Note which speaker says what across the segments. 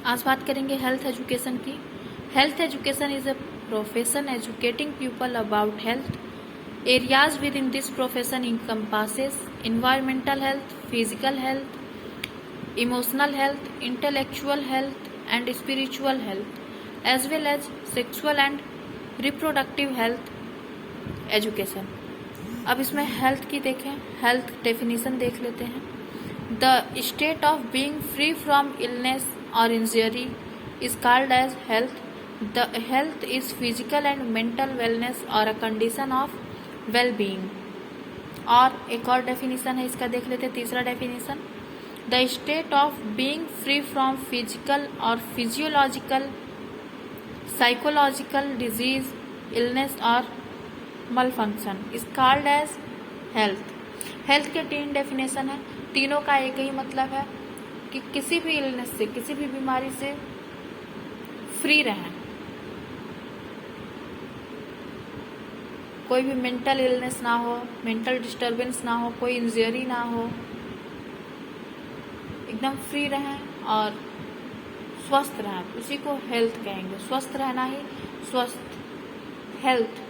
Speaker 1: आज बात करेंगे हेल्थ एजुकेशन की। Health education is a profession educating people about health. Areas with in this profession encompasses environmental health, physical health, emotional health, intellectual health and spiritual health, as well as sexual and reproductive health education। अब इसमें health की देखें, health definition देख लेते हैं। The state of being free from illness और injury is called as health. The health is physical and mental wellness or a condition of well-being। और एक और डेफिनेशन है, इसका देख लेते हैं। तीसरा definition, the state of being free from physical और फिजियोलॉजिकल, साइकोलॉजिकल डिजीज, इलनेस और malfunction is called as health. Health के 3 डेफिनेशन है, तीनों का एक ही मतलब है कि किसी भी इलनेस से, किसी भी बीमारी से फ्री रहें। कोई भी मेंटल इलनेस ना हो, मेंटल डिस्टर्बेंस ना हो, कोई इंजरी ना हो, एकदम फ्री रहें और स्वस्थ रहें, उसी को हेल्थ कहेंगे। स्वस्थ रहना ही स्वस्थ, हेल्थ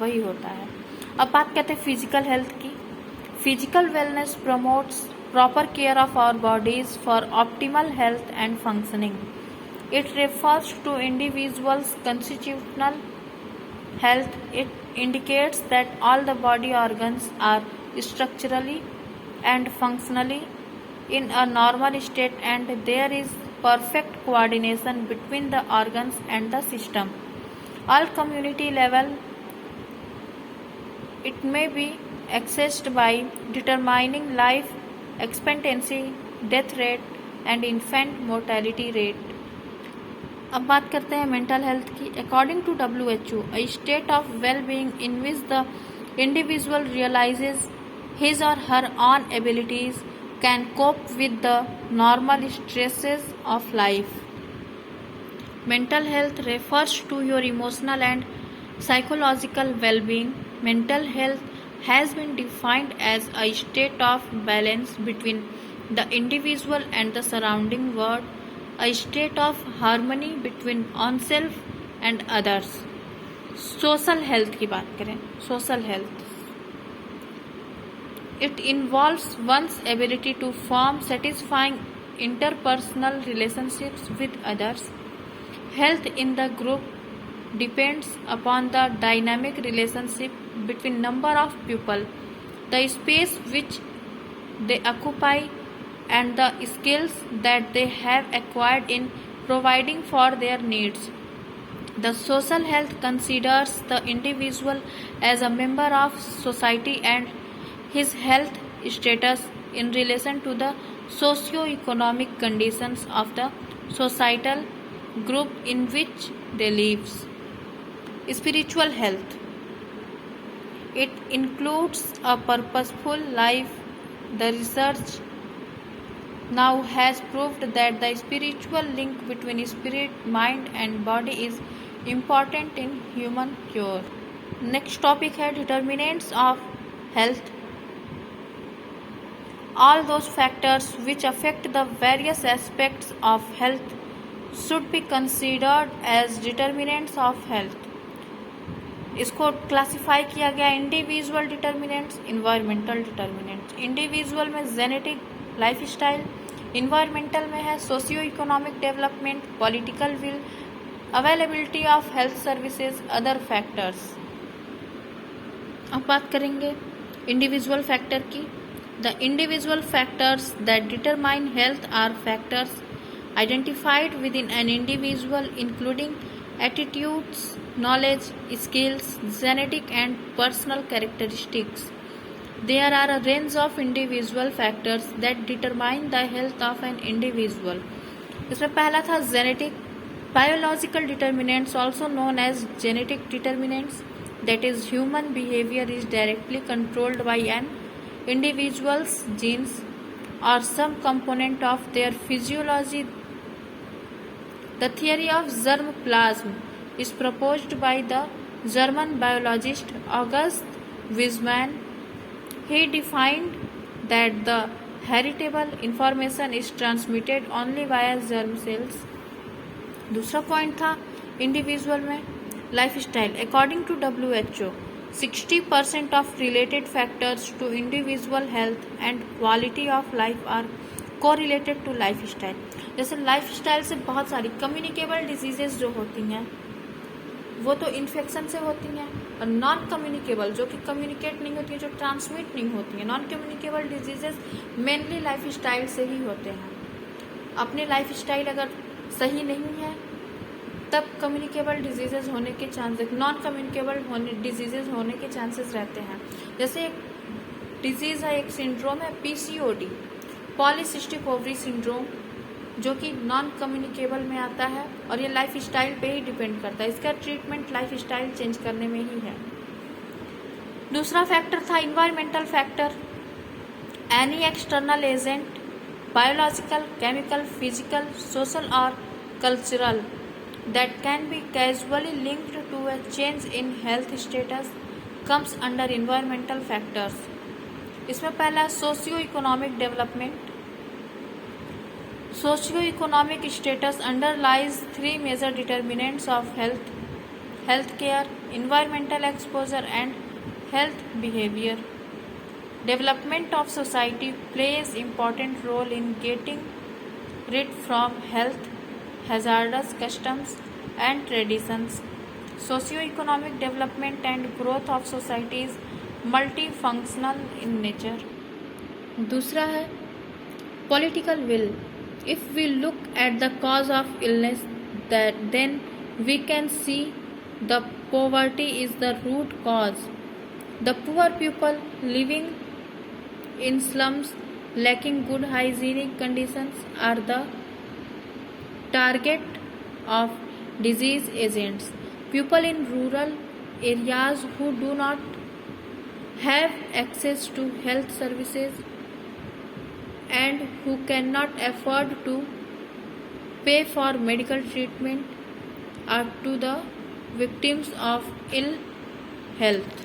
Speaker 1: वही होता है। अब बात करते हैं फिजिकल हेल्थ की। Physical wellness promotes proper care of our bodies for optimal health and functioning. It refers to individuals' constitutional health. It indicates that all the body organs are structurally and functionally in a normal state and there is perfect coordination between the organs and the system. All community level, it may be accessed by determining life expectancy, death rate and infant mortality rate। अब बात करते हैं mental health की। According to WHO, a state of well-being in which the individual realizes his or her own abilities, can cope with the normal stresses of life। Mental health refers to your emotional and psychological well-being। Mental health has been defined as a state of balance between the individual and the surrounding world, a state of harmony between oneself and others। Social health की बात करें, social health, it involves one's ability to form satisfying interpersonal relationships with others। Health in the group depends upon the dynamic relationship between number of people, the space which they occupy and the skills that they have acquired in providing for their needs। The social health considers the individual as a member of society and his health status in relation to the socio-economic conditions of the societal group in which they live। Spiritual health, it includes a purposeful life। The research now has proved that the spiritual link between spirit, mind and body is important in human cure। Next topic है determinants of health। All those factors which affect the various aspects of health should be considered as determinants of health। इसको classify किया गया individual determinants, environmental determinants. Individual में genetic, lifestyle, environmental में है socio economic development, political will, availability of health services, other factors. अब बात करेंगे individual factor की। The individual factors that determine health are factors identified within an individual including attitudes, knowledge, skills, genetic and personal characteristics। There are a range of individual factors that determine the health of an individual। इसमें पहला था genetic, biological determinants also known as genetic determinants, that is human behavior is directly controlled by an individual's genes or some component of their physiology। The theory of germplasm is proposed by the German biologist August Weismann। He defined that the heritable information is transmitted only via germ cells। दूसरा point था individual में lifestyle. According to WHO 60% of related factors to individual health and quality of life are correlated to lifestyle. जैसे lifestyle से बहुत सारी communicable diseases जो होती हैं वो तो इन्फेक्शन से होती हैं, और नॉन कम्युनिकेबल जो कि कम्युनिकेट नहीं होती हैं, जो ट्रांसमिट नहीं होती हैं, non communicable diseases mainly life style से ही होते हैं। अपने लाइफ स्टाइल अगर सही नहीं है तब कम्युनिकेबल डिजीजेज होने के चांसेस, नॉन कम्युनिकेबल डिजीजेज होने के चांसेस रहते हैं। जैसे एक डिजीज है, एक सिंड्रोम है PCOD, पॉलीसिस्टिक ओवरी सिंड्रोम, जो कि नॉन कम्युनिकेबल में आता है और ये लाइफ स्टाइल पे ही डिपेंड करता है। इसका ट्रीटमेंट लाइफ स्टाइल चेंज करने में ही है। दूसरा फैक्टर था environmental factor. Any external agent, biological, chemical, physical, social और cultural that can be causally linked to a change in health status comes under environmental factors। इसमें पहला socio economic development. Socio economic status underlies 3 major determinants of health care, environmental exposure and health behavior। Development of society plays important role in getting rid from health hazardous customs and traditions। Socio-economic development and growth of society is multifunctional in nature। दूसरा है political will। If we look at the cause of illness, then we can see the poverty is the root cause। The poor people living in slums lacking good hygienic conditions are the target of disease agents। People in rural areas who do not have access to health services and who cannot afford to pay for medical treatment are to the victims of ill health।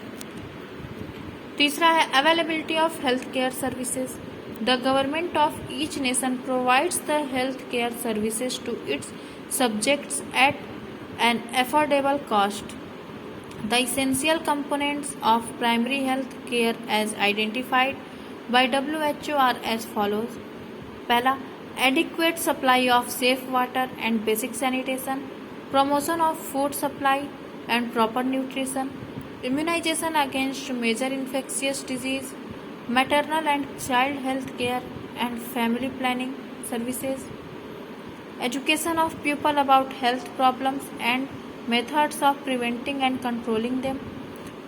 Speaker 1: तीसरा है availability of health care services. The government of each nation provides the health care services to its subjects at an affordable cost। The essential components of primary health care as identified by WHO are as follows। पहला, adequate supply of safe water and basic sanitation, promotion of food supply and proper nutrition, immunization against major infectious disease, maternal and child health care and family planning services, education of people about health problems and methods of preventing and controlling them,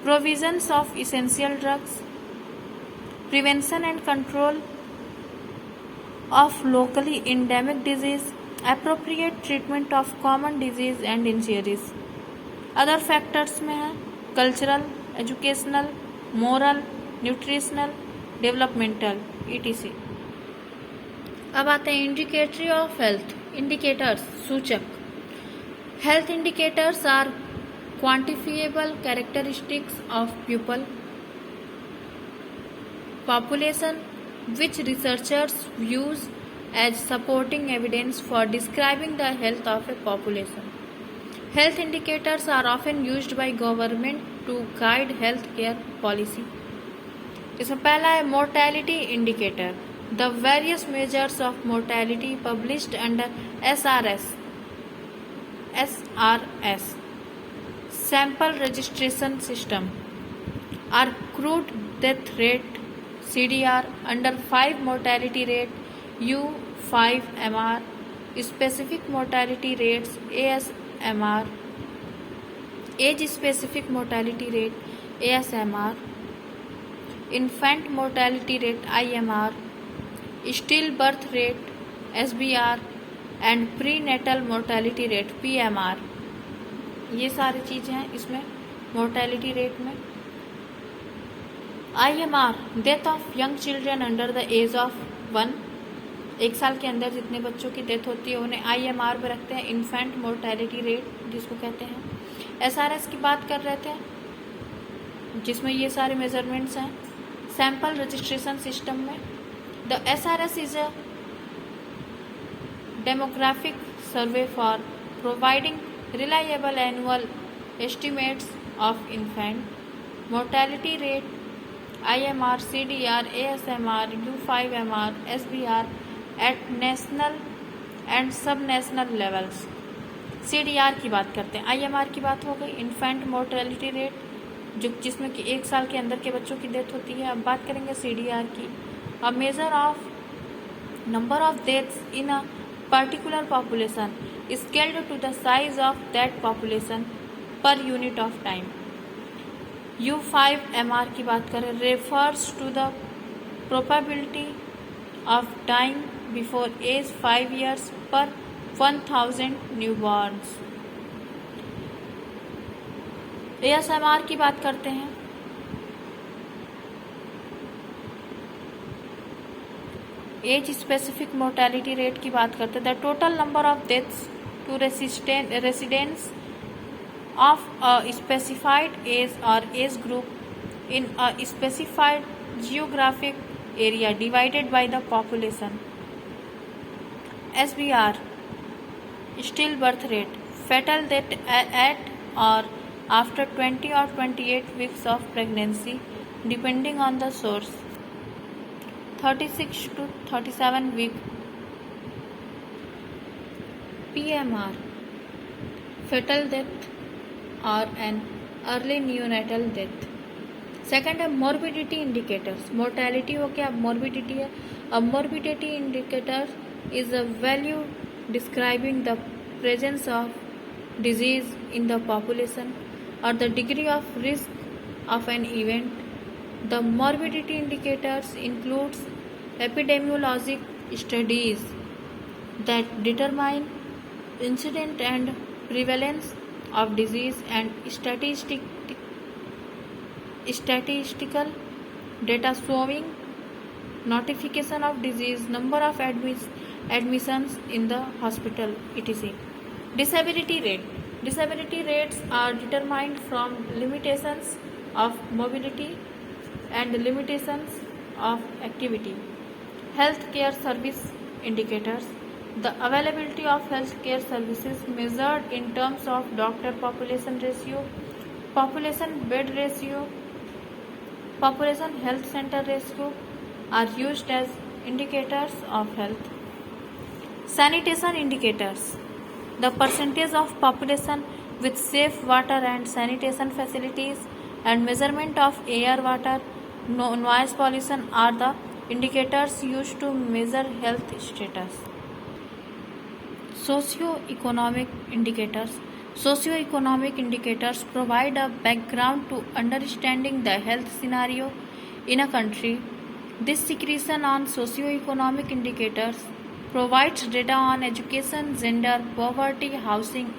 Speaker 1: provisions of essential drugs, prevention and control of locally endemic disease, appropriate treatment of common disease and injuries। Other factors में है cultural, educational, moral, nutritional, developmental etc। अब आते हैं indicatory of health. Indicators, सूचक। Health indicators are quantifiable characteristics of people population which researchers use as supporting evidence for describing the health of a population। Health indicators are often used by government to guide health care policy। इसमें पहला है mortality indicator. The various measures of mortality published under SRS sample registration system are crude death rate CDR under 5 mortality rate U5MR, specific mortality rates ASMR, age specific mortality rate ASMR, infant mortality rate IMR, stillbirth rate SBR and prenatal mortality rate PMR। ये सारी चीज़ें हैं इसमें mortality rate में। IMR death of young children under the age of 1, 1 साल के अंदर जितने बच्चों की डेथ होती है उन्हें IMR में रखते हैं, इन्फेंट मोर्टेलिटी रेट जिसको कहते हैं। SRS की बात कर रहे थे जिसमें ये सारे मेजरमेंट्स हैं। सैंपल रजिस्ट्रेशन सिस्टम में the SRS is a demographic survey for providing reliable annual estimates of infant mortality rate, IMR, CDR, ASMR, U5MR, SBR at national and subnational levels. CDR की बात करते हैं. IMR की बात हो गई, इन्फेंट मोर्टेलिटी रेट, जिसमें कि 1 साल के अंदर के बच्चों की डेथ होती है. अब बात करेंगे CDR की. A measure of number of deaths in a particular population scaled to the size of that population per unit of time. U5MR की बात करें, refers to the probability of dying before age 5 years per 1000 newborns. ASMR की बात करते हैं. As specific mortality rate की बात करते हैं. The total number of deaths to residents of a specified age और age group in a specified geographic area divided by the population. SBR still birth rate, fetal death at और after 20 or 28 weeks of pregnancy depending on the source. 36 to 37 week. PMR fetal death or an early neonatal death. Second है morbidity indicators. mortality हो गया, morbidity है. A morbidity indicator is a value describing the presence of disease in the population or the degree of risk of an event. The morbidity indicators includes epidemiologic studies that determine incidence and prevalence of disease and statistical data showing notification of disease, number of admissions in the hospital, etc. Disability rate. Disability rates are determined from limitations of mobility and limitations of activity. Healthcare service indicators. The availability of healthcare services measured in terms of doctor population ratio, population bed ratio, population health center ratio are used as indicators of health. Sanitation indicators. The percentage of population with safe water and sanitation facilities and measurement of air, water, noise pollution are the indicators used to measure health status. Socio-economic indicators. Socio-economic indicators provide a background to understanding the health scenario in a country. This secretion on socio-economic indicators provides data on education, gender, poverty, housing,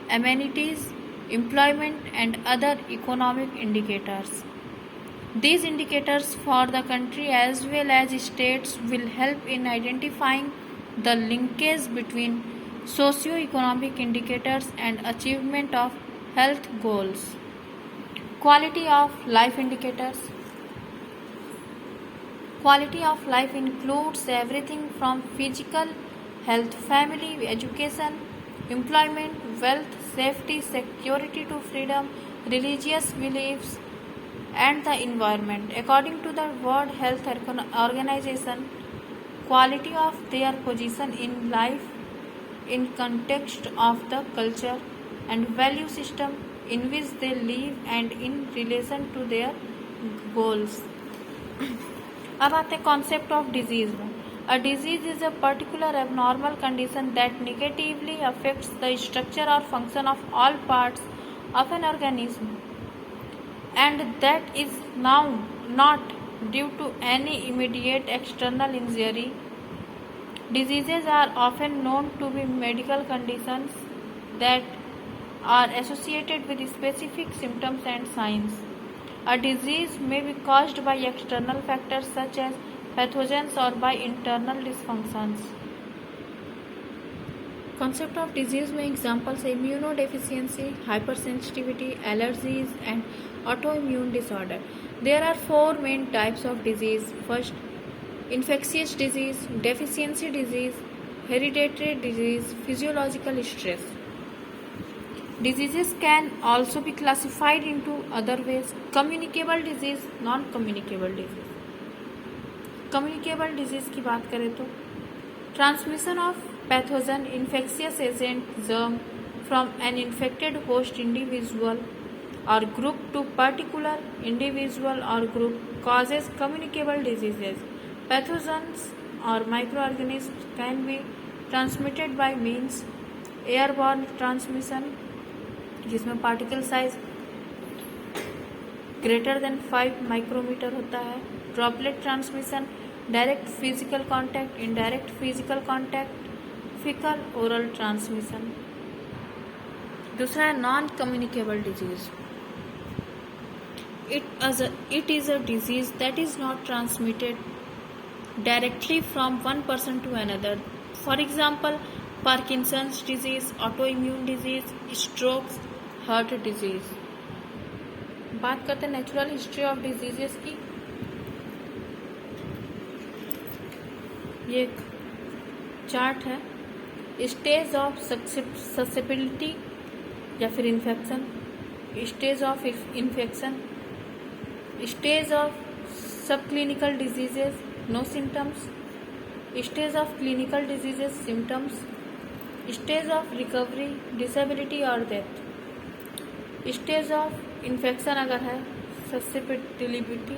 Speaker 1: amenities, employment, and other economic indicators. These indicators for the country as well as states will help in identifying the linkage between socio-economic indicators and achievement of health goals. Quality of life indicators. Quality of life includes everything from physical health, family, education, employment, wealth, safety, security to freedom, religious beliefs, and the environment. According to the World Health Organization, quality of their position in life in context of the culture and value system in which they live and in relation to their goals. अब आते हैं concept of disease में. A disease is a particular abnormal condition that negatively affects the structure और function of all parts of an organism and that is now not due to any immediate external injury. Diseases are often known to be medical conditions that are associated with specific symptoms and signs. A disease may be caused by external factors such as pathogens or by internal dysfunctions. Concept of disease में examples है immunodeficiency, hypersensitivity, allergies, and autoimmune disorder. There are 4 main types of disease. First, infectious disease, deficiency disease, hereditary disease, physiological stress. Diseases can also be classified into other ways: communicable disease, non-communicable disease. Communicable disease की बात करें तो transmission of pathogen, infectious agent, germ from an infected host individual or group to particular individual or group causes communicable diseases. Pathogens or microorganisms can be transmitted by means airborne transmission, जिसमें particle size greater than 5 micrometre होता है. Droplet transmission, direct physical contact, indirect physical contact, faecal oral transmission. दूसरा है non communicable disease. It is a disease that is not transmitted directly from one person to another. For example, Parkinson's disease, autoimmune disease, strokes, heart disease. बात करते हैं natural history of diseases की. ये एक chart है. Stage of susceptibility या फिर infection, stage of infection, stage of sub clinical diseases, no symptoms, stage of clinical diseases, symptoms, stage of recovery, disability और डेथ. स्टेज ऑफ इन्फेक्शन अगर है, ससेसिबिलिटी.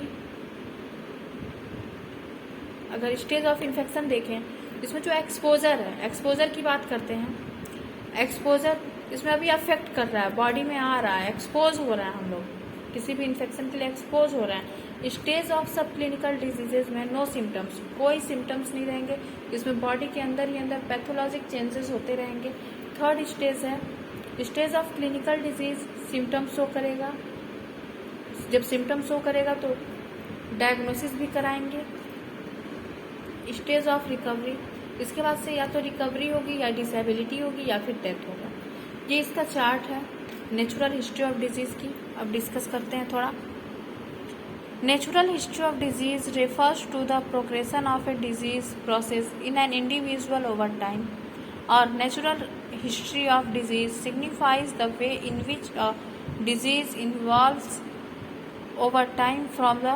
Speaker 1: अगर स्टेज ऑफ इन्फेक्शन देखें, इसमें जो एक्सपोजर है, एक्सपोजर की बात करते हैं. एक्सपोजर इसमें अभी अफेक्ट कर रहा है, बॉडी में आ रहा है, एक्सपोज हो रहा है, हम लोग किसी भी इन्फेक्शन के लिए एक्सपोज हो रहा है. Stage of sub clinical diseases में नो सिम्टम्स, कोई सिम्टम्स नहीं रहेंगे, इसमें बॉडी के अंदर ही अंदर पैथोलॉजिक चेंजेस होते रहेंगे. थर्ड स्टेज है stage of clinical disease, symptoms show करेगा. जब सिम्टम्स शो करेगा तो डायग्नोसिस भी कराएंगे. स्टेज ऑफ रिकवरी, इसके बाद से या तो रिकवरी होगी या डिसेबिलिटी होगी या फिर डेथ होगा. ये इसका चार्ट है नेचुरल हिस्ट्री ऑफ डिजीज की. अब डिस्कस करते हैं थोड़ा. Natural history of disease refers to the progression of a disease process in an individual over time. और natural history of disease signifies the way in which a disease evolves over time from the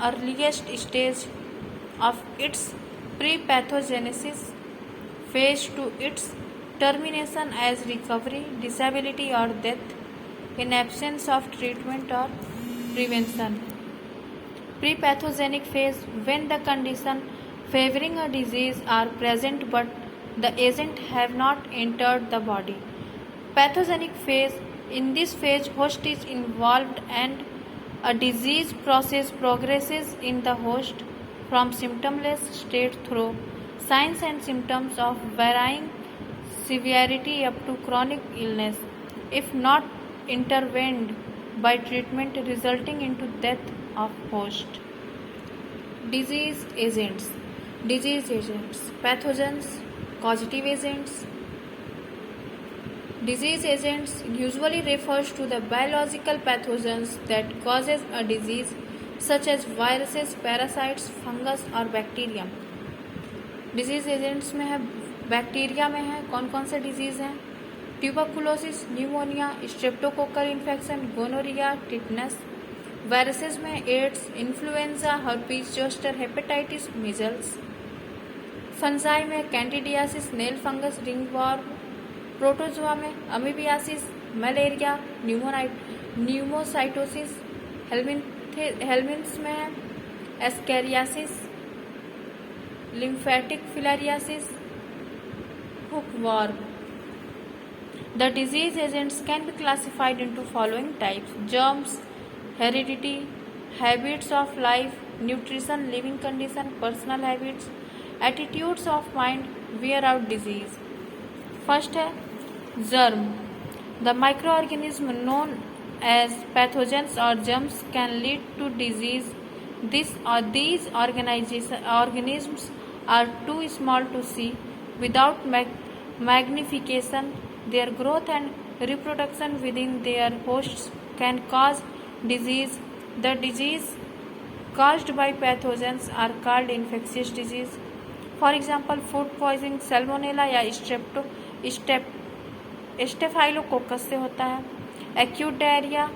Speaker 1: earliest stage of its pre-pathogenesis phase to its termination as recovery, disability or death in absence of treatment or prevention. Pre-pathogenic phase, when the condition favoring a disease are present but the agent have not entered the body. Pathogenic phase, in this phase host is involved and a disease process progresses in the host from symptomless state through signs and symptoms of varying severity up to chronic illness, if not intervened by treatment, resulting into death of host. Disease agents, pathogens, causative agents. Disease agents usually refers to the biological pathogens that causes a disease, such as viruses, parasites, fungus or bacteria. Disease agents में है, bacteria में है. कौन कौन से disease हैं? Tuberculosis, pneumonia, streptococcal infection, gonorrhoea, tetanus. Viruses में AIDS, influenza, herpes zoster, hepatitis, measles. Fungi में candidiasis, nail fungus, ringworm. Protozoa में अमीबियासिस, मलेरिया, न्यूमोसाइटोसिस. हेलमिन्थ्स में है ascariasis, lymphatic filariasis, hookworm. The disease agents can be classified into following types: germs, heredity, habits of life, nutrition, living condition, personal habits, attitudes of mind, wear out disease. First है germ. The microorganism known as pathogens or germs can lead to disease. These organisms are too small to see without magnification. Their growth and reproduction within their hosts can cause disease. The disease caused by pathogens are called infectious disease. For example food poisoning Salmonella या staphylococcus से होता है। Acute diarrhoea,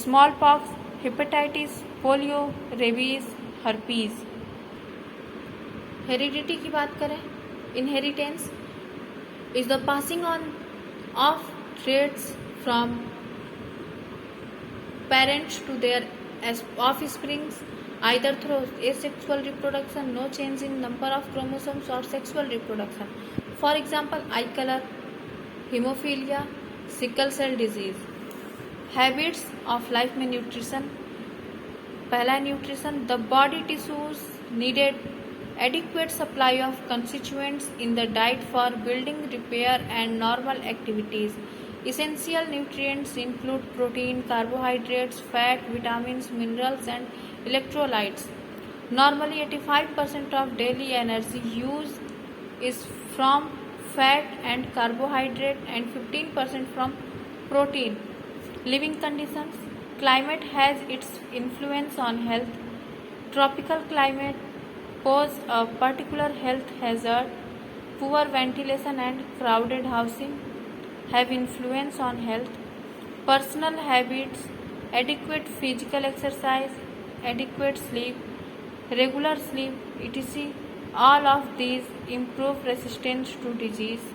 Speaker 1: small pox, hepatitis, polio, rabies, herpes. Heredity की बात करें, inheritance is the passing on of traits from parents to their offsprings, either through asexual reproduction, no change in number of chromosomes, or sexual reproduction. For example, eye color, hemophilia, sickle cell disease. Habits of life में nutrition, पहला nutrition, the body tissues needed adequate supply of constituents in the diet for building, repair, and normal activities. Essential nutrients include protein, carbohydrates, fat, vitamins, minerals, and electrolytes. Normally, 85% of daily energy use is from fat and carbohydrate and 15% from protein. Living conditions. Climate has its influence on health. Tropical climate pose a particular health hazard. Poor ventilation and crowded housing have influence on health. Personal habits, adequate physical exercise, adequate sleep, regular sleep, etc. All of these improve resistance to disease.